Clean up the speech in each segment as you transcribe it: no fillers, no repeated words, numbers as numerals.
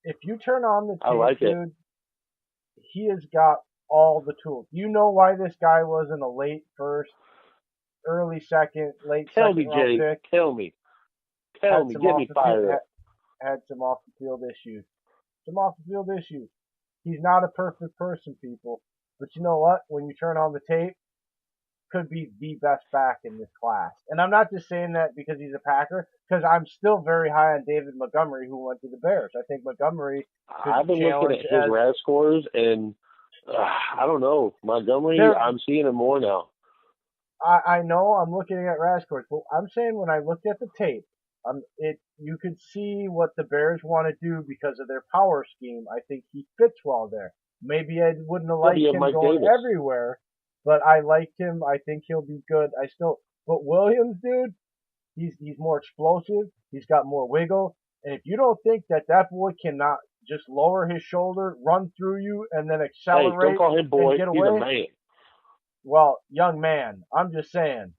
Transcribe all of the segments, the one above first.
if you turn on the I tape, like it. dude, he has got all the tools. You know why this guy wasn't a late first, early second, late Tell second me, round Jay. pick? Tell me. Tell Had me. some Get off me the field fired up. had some off the field issues. Some off the field issues. He's not a perfect person, people. But you know what? When you turn on the tape, could be the best back in this class. And I'm not just saying that because he's a Packer, because I'm still very high on David Montgomery, who went to the Bears. I think Montgomery could I've been looking challenge at his as RAS scores, and I don't know. Montgomery, there. I'm seeing him more now. I know I'm looking at Rascors, but I'm saying when I looked at the tape, it you could see what the Bears want to do because of their power scheme. I think he fits well there. Maybe I wouldn't have Yeah, but you liked have him Mike going Davis. everywhere, but I liked him. I think he'll be good. But Williams, dude, he's more explosive. He's got more wiggle. And if you don't think that that boy cannot just lower his shoulder, run through you, and then Hey, don't accelerate call him and boy. get He's a away, man. well, young man, I'm just saying.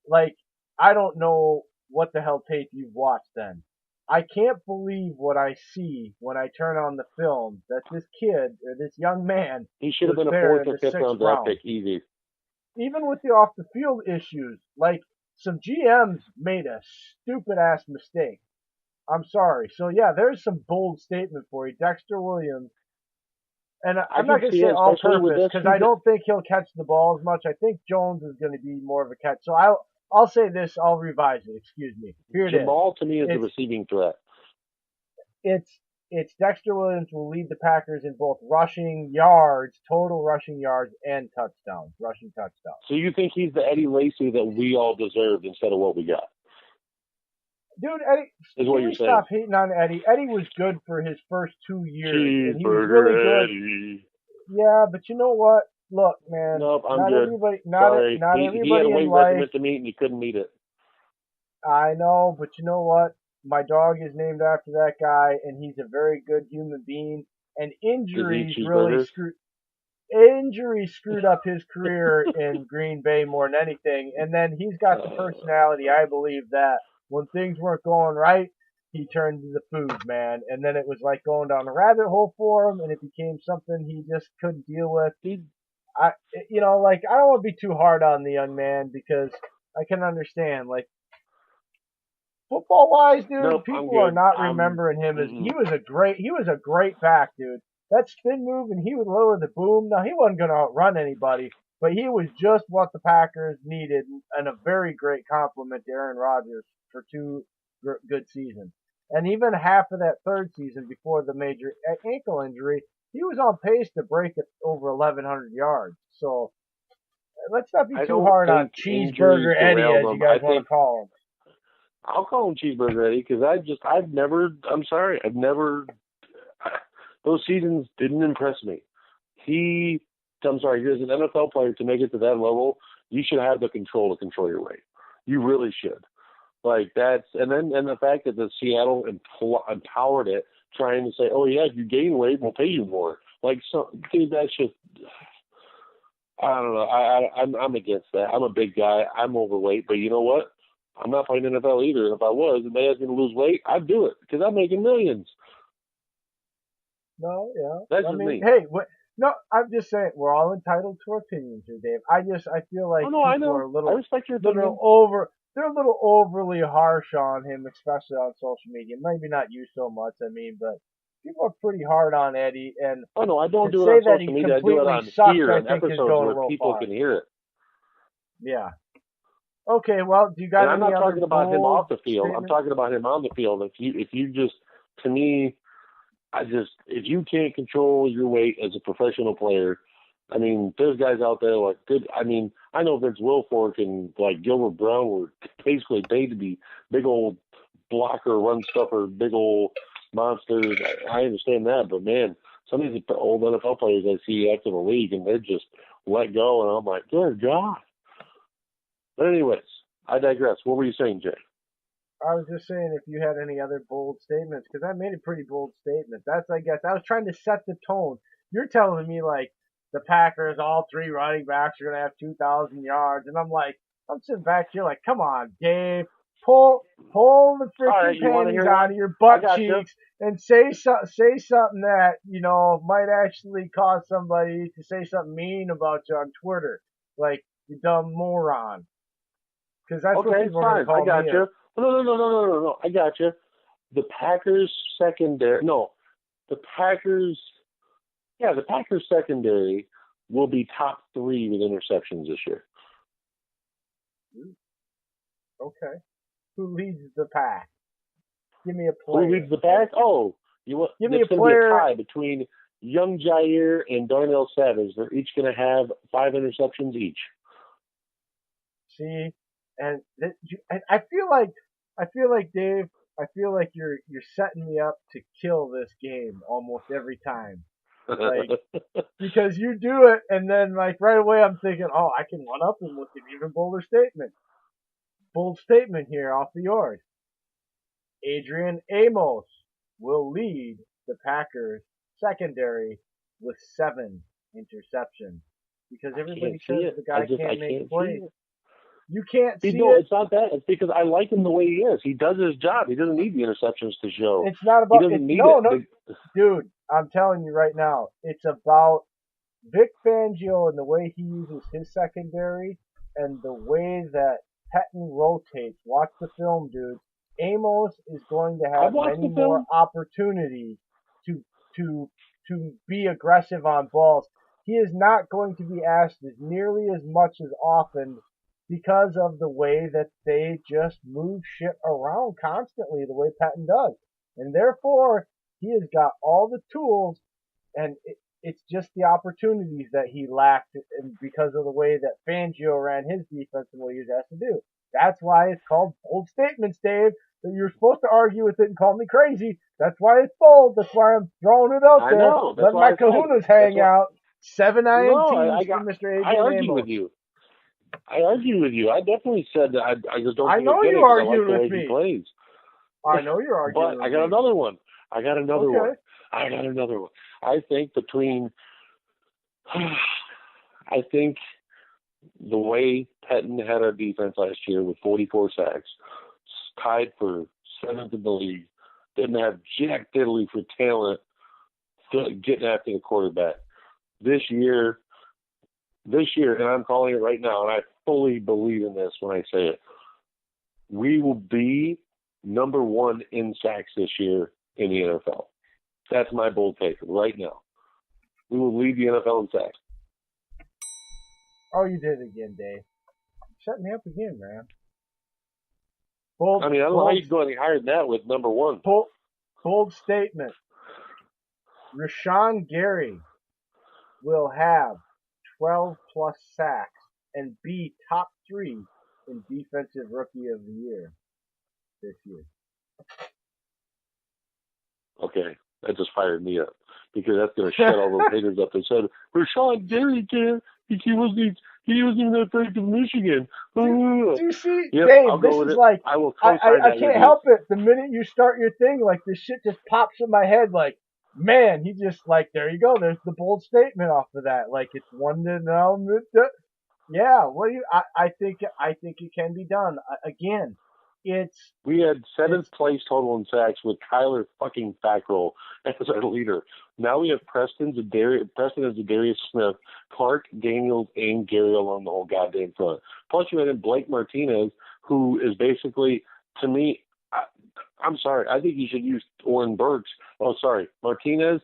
Like, I don't know what the hell tape you've watched then. I can't believe what I see when I turn on the film that this kid or this young man He should have was been a there fourth in or the fifth sixth round draft round. pick, easy. Even with the off the field issues, like some GMs made a stupid ass mistake. I'm sorry. So yeah, there's some bold statement for you, Dexter Williams. And I I'm not can going to see say it, all especially with purpose this. because I don't think he'll catch the ball as much. I think Jones is going to be more of a catch. So I'll say this. I'll revise it. Excuse me. Here it is. Jamal to me is the It's receiving threat. it's it's Dexter Williams will lead the Packers in both rushing yards, total rushing yards, and touchdowns, rushing touchdowns. So you think he's the Eddie Lacy that we all deserved instead of what we got? Dude, Eddie, Is what can you're we saying? stop hating on Eddie? Eddie was good for his first 2 years, and he was really Cheeseburger good. Eddie. Yeah, but you know what? Look, man, Nope, I'm not good. everybody, Sorry. not He had a everybody in weight life. regimen to meet and he couldn't meet it. I know, but you know what? My dog is named after that guy, and he's a very good human being. And Does he eat injuries really cheeseburgers? screwed up his career in Green Bay more than anything. And then he's got the personality, I believe, that when things weren't going right, he turned to the food, man. And then it was like going down a rabbit hole for him, and it became something he just couldn't deal with. He, I, like I don't want to be too hard on the young man because I can understand, like football wise, dude, nope, I'm people are good. not remembering him as Mm-mm. he was a great back, dude. That spin move and he would lower the boom. Now he wasn't gonna outrun anybody, but he was just what the Packers needed and a very great compliment to Aaron Rodgers for two good seasons. And even half of that third season before the major ankle injury, he was on pace to break it over 1,100 yards. So let's not be I too don't hard on think injuries Cheeseburger Eddie, derailed as you him. I guys want to think call him. I'll call him Cheeseburger Eddie because I'm sorry, I've never, those seasons didn't impress me. I'm sorry, as an NFL player to make it to that level, you should have the control to control your weight. You really should. Like and the fact that the Seattle empowered it, trying to say, oh yeah, if you gain weight, we'll pay you more. Like, so, dude, that's just, I don't know. I'm against that. I'm a big guy. I'm overweight, but you know what? I'm not playing NFL either. If I was, and they asked me to lose weight, I'd do it because I'm making millions. No, That's yeah. I just mean, me. hey, no, I'm just saying we're all entitled to our opinions here, Dave. I feel Oh like no, I people are know. I respect your opinion. they're a little overly harsh on him, especially on social media. Maybe not you so much, I mean, but people are pretty hard on Eddie, and Oh no, I don't to do it say on that social he media. I do it completely on sucks, here I on think is episodes going a where little people far. can hear it. Yeah. Okay, well, do you And got I'm any not other talking about him bold off the field. I'm statements? talking about him on the field. If you just, to me, if you can't control your weight as a professional player, I mean, there's guys out there like good. I mean, I know Vince Wilfork and like Gilbert Brown were basically paid to be big old blocker, run stuffer, big old monsters. I understand that, but man, some of these old NFL players I see after the league and they're just let go, and I'm like, good God. But anyways, I digress. What were you saying, Jay? I was just saying if you had any other bold statements, because I made a pretty bold statement. That's, I guess, I was trying to set the tone. You're telling me like the Packers, all three running backs are gonna have 2,000 yards, and I'm sitting back here like, come on, Dave. pull the All right, freaking you want to panties hear out one? of your I butt got you. cheeks and say something that might actually cause somebody to say something mean about you on Twitter, like you dumb moron. Because that's what Okay, people are gonna fine. I call got me. you. No. I got you. The Packers secondary. No, the Packers. Yeah, the Packers secondary will be top 3 with interceptions this year. Okay. Who leads the pack? Give me a Who player. leads the pack? Oh, you want? Give me It's a going to be a player. tie between young Jair and Darnell Savage. They're each going to have 5 interceptions each. See, and I feel like Dave. I feel like you're setting me up to kill this game almost every time. Like, because you do it, and then like right away I'm thinking, oh, I can one up him with an even bolder statement. Bold statement here off the yours. Adrian Amos will lead the Packers secondary with 7 interceptions because everybody says the guy can't make plays. You can't see it. It's not that. It's because I like him the way he is. He does his job. He doesn't need the interceptions to show. It's not about. He doesn't need no, it. no, dude. I'm telling you right now, it's about Vic Fangio and the way he uses his secondary and the way that Pettine rotates. Watch the film, dude. Amos is going to have many more opportunities to be aggressive on balls. He is not going to be asked as nearly as much as often because of the way that they just move shit around constantly, the way Pettine does. And therefore, he has got all the tools, and it's just the opportunities that he lacked because of the way that Fangio ran his defense and what he was asked to do. That's why it's called bold statements, Dave. That you're supposed to argue with it and call me crazy. That's why it's bold. That's why I'm throwing it out there. Let my kahunas hang out. 7 INTs for Mr. Adrian I argue Amos. with you. I definitely said that I just don't. I think know you argued like with me. He plays. I know you're arguing. But I got another one. I got another one. I think I think the way Pettine had our defense last year with 44 sacks, tied for 7th in the league, didn't have jack diddly for talent getting after the quarterback. This year, and I'm calling it right now, and I fully believe in this when I say it, we will be number 1 in sacks this year in the NFL. That's my bold take right now. We will lead the NFL in sacks. Oh, you did it again, Dave. Shut me up again, man. I don't know how you go any higher than that with number 1. Bold statement. Rashawn Gary will have 12 plus sacks and be top 3 in defensive rookie of the year this year. Okay, that just fired me up because that's going to shut all those haters up. They said Rashawn Gary can't. He wasn't even that great of Michigan. Do you see, Dave? This is like I can't help it. The minute you start your thing, like this shit just pops in my head. Like, man, he just like there you go. There's the bold statement off of that. Like it's 1-0. Yeah. What do you? I think it can be done. Again, we had 7th place total in sacks with Kyler fucking Fackrell as our leader. Now we have Preston as Zadarius Smith, Clark, Daniels, and Gary along the whole goddamn front. Plus you had Blake Martinez, who is basically, to me, I'm sorry, I think you should use Oren Burks. Oh, sorry, Martinez.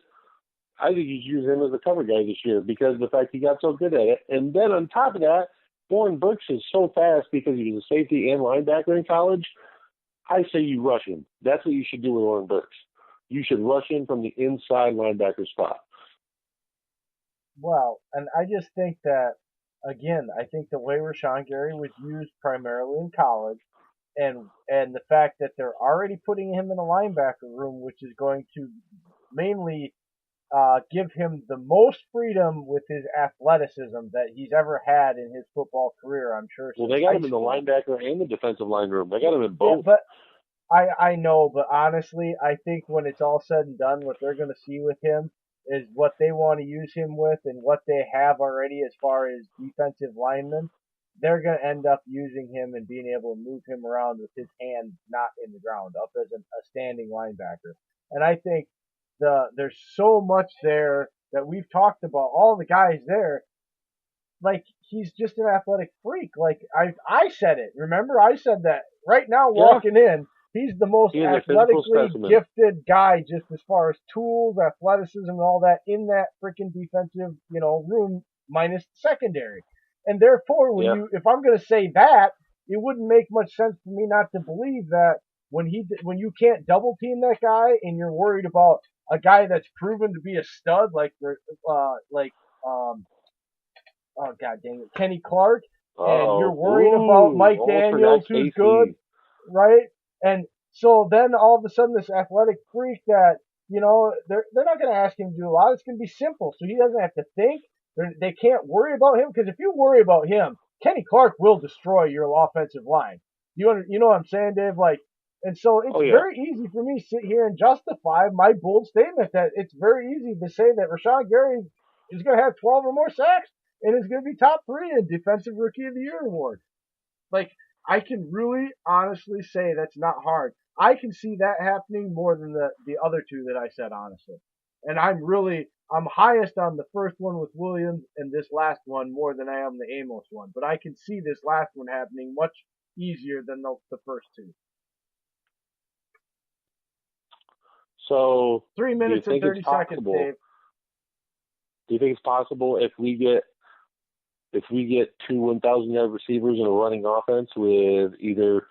I think you should use him as a cover guy this year because of the fact he got so good at it. And then on top of that, Oren Burks is so fast because he was a safety and linebacker in college. I say you rush him. That's what you should do with Oren Burks. You should rush him from the inside linebacker spot. Well, and I just think that, again, I think the way Rashawn Gary was used primarily in college and the fact that they're already putting him in a linebacker room, which is going to mainly give him the most freedom with his athleticism that he's ever had in his football career, I'm sure. Well, they got him in the linebacker and the defensive line room. They got him in both. Yeah, but I know, but honestly, I think when it's all said and done, what they're going to see with him is what they want to use him with and what they have already as far as defensive linemen. they're going to end up using him and being able to move him around with his hands not in the ground, up as a standing linebacker. And I think there's so much there that we've talked about. All the guys there, like he's just an athletic freak. Like I said it. Remember, I said that right now walking in. He's the most athletically gifted guy, just as far as tools, athleticism, and all that in that freaking defensive, room minus secondary. And therefore, if I'm going to say that, it wouldn't make much sense for me not to believe that when you can't double team that guy and you're worried about a guy that's proven to be a stud oh god dang it, Kenny Clark, and you're worried about Mike Daniels, who's good, right? And so then all of a sudden this athletic freak that, they're not going to ask him to do a lot. It's going to be simple. So he doesn't have to think. They can't worry about him, because if you worry about him, Kenny Clark will destroy your offensive line. You know what I'm saying, Dave? And so it's very easy for me to sit here and justify my bold statement that it's very easy to say that Rashan Gary is going to have 12 or more sacks and is going to be top 3 in Defensive Rookie of the Year award. I can really honestly say that's not hard. I can see that happening more than the other two that I said, honestly. And I'm highest on the first one with Williams and this last one more than I am the Amos one. But I can see this last one happening much easier than the first two. So 3 minutes and 30 seconds, Dave. Do you think it's possible if we get 2 1,000-yard receivers in a running offense with either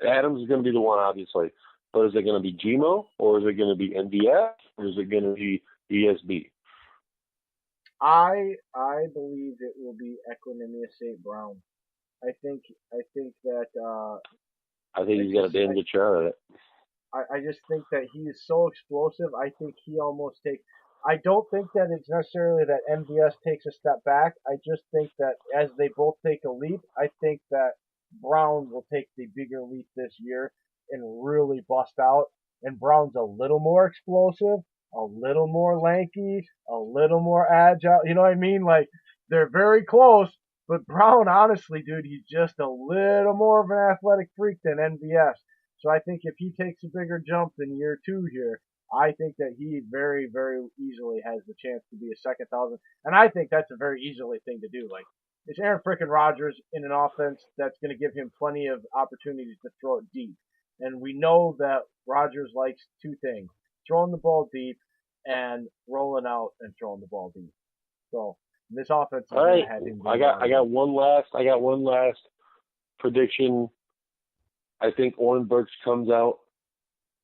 Adams is going to be the one, obviously, but is it going to be Gmo, or is it going to be NDF, or is it going to be ESB? I believe it will be Equanimeous St. Brown. I think that. I think he's got a damn good shot at it. I just think that he is so explosive. I think he almost takes. I don't think that it's necessarily that MVS takes a step back. I just think that as they both take a leap, I think that Brown will take the bigger leap this year and really bust out. And Brown's a little more explosive, a little more lanky, a little more agile. You know what I mean? They're very close, but Brown, honestly, dude, he's just a little more of an athletic freak than MVS. So I think if he takes a bigger jump in year 2 here, I think that he very, very easily has the chance to be a second thousand. And I think that's a very easily thing to do. It's Aaron frickin' Rodgers in an offense that's going to give him plenty of opportunities to throw it deep. And we know that Rodgers likes 2 things: throwing the ball deep and rolling out and throwing the ball deep. So this offense is going to have him. I got one last prediction. I think Oren Burks comes out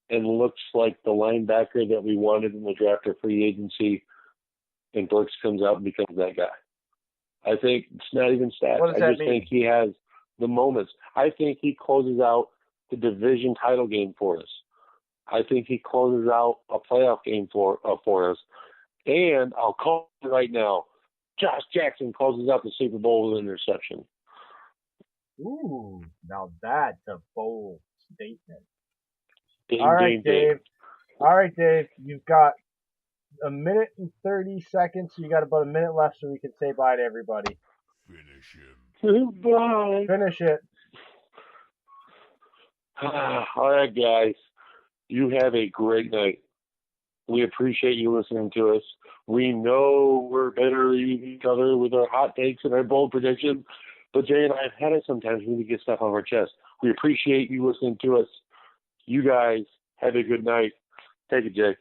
and looks like the linebacker that we wanted in the draft or free agency, and Burks comes out and becomes that guy. I think it's not even stats. I just think he has the moments. I think he closes out the division title game for us. I think he closes out a playoff game for us. And I'll call it right now, Josh Jackson closes out the Super Bowl with an interception. Ooh, now that's a bold statement. All right, Dave. You've got a minute and 30 seconds. So you got about a minute left, so we can say bye to everybody. Finish him. Bye. Finish it. All right, guys. You have a great night. We appreciate you listening to us. We know we're better than each other with our hot takes and our bold predictions, but Jay and I have had it sometimes. We need to get stuff off our chest. We appreciate you listening to us. You guys have a good night. Take it, Jay.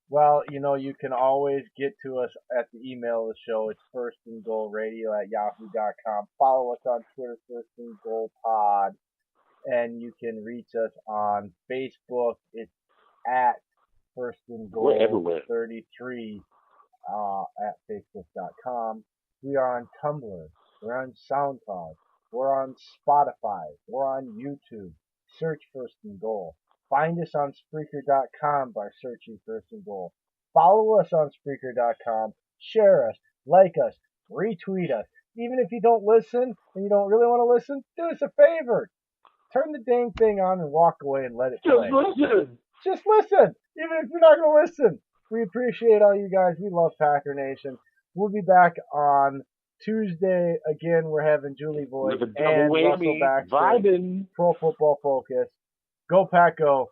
Well, you can always get to us at the email of the show. It's firstandgoalradio@yahoo.com. Follow us on Twitter, First and Goal Pod. And you can reach us on Facebook. It's at First and Goal 33 at Facebook.com. We are on Tumblr. We're on SoundCloud. We're on Spotify. We're on YouTube. Search First and Goal. Find us on Spreaker.com by searching First and Goal. Follow us on Spreaker.com. Share us. Like us. Retweet us. Even if you don't listen and you don't really want to listen, do us a favor. Turn the dang thing on and walk away and let it play. Just listen. Even if you're not going to listen. We appreciate all you guys. We love Packer Nation. We'll be back on Tuesday, again, we're having Julie Voigt With a double and Russell whammy, Baxter. vibing. Pro Football Focus. Go Pack Go.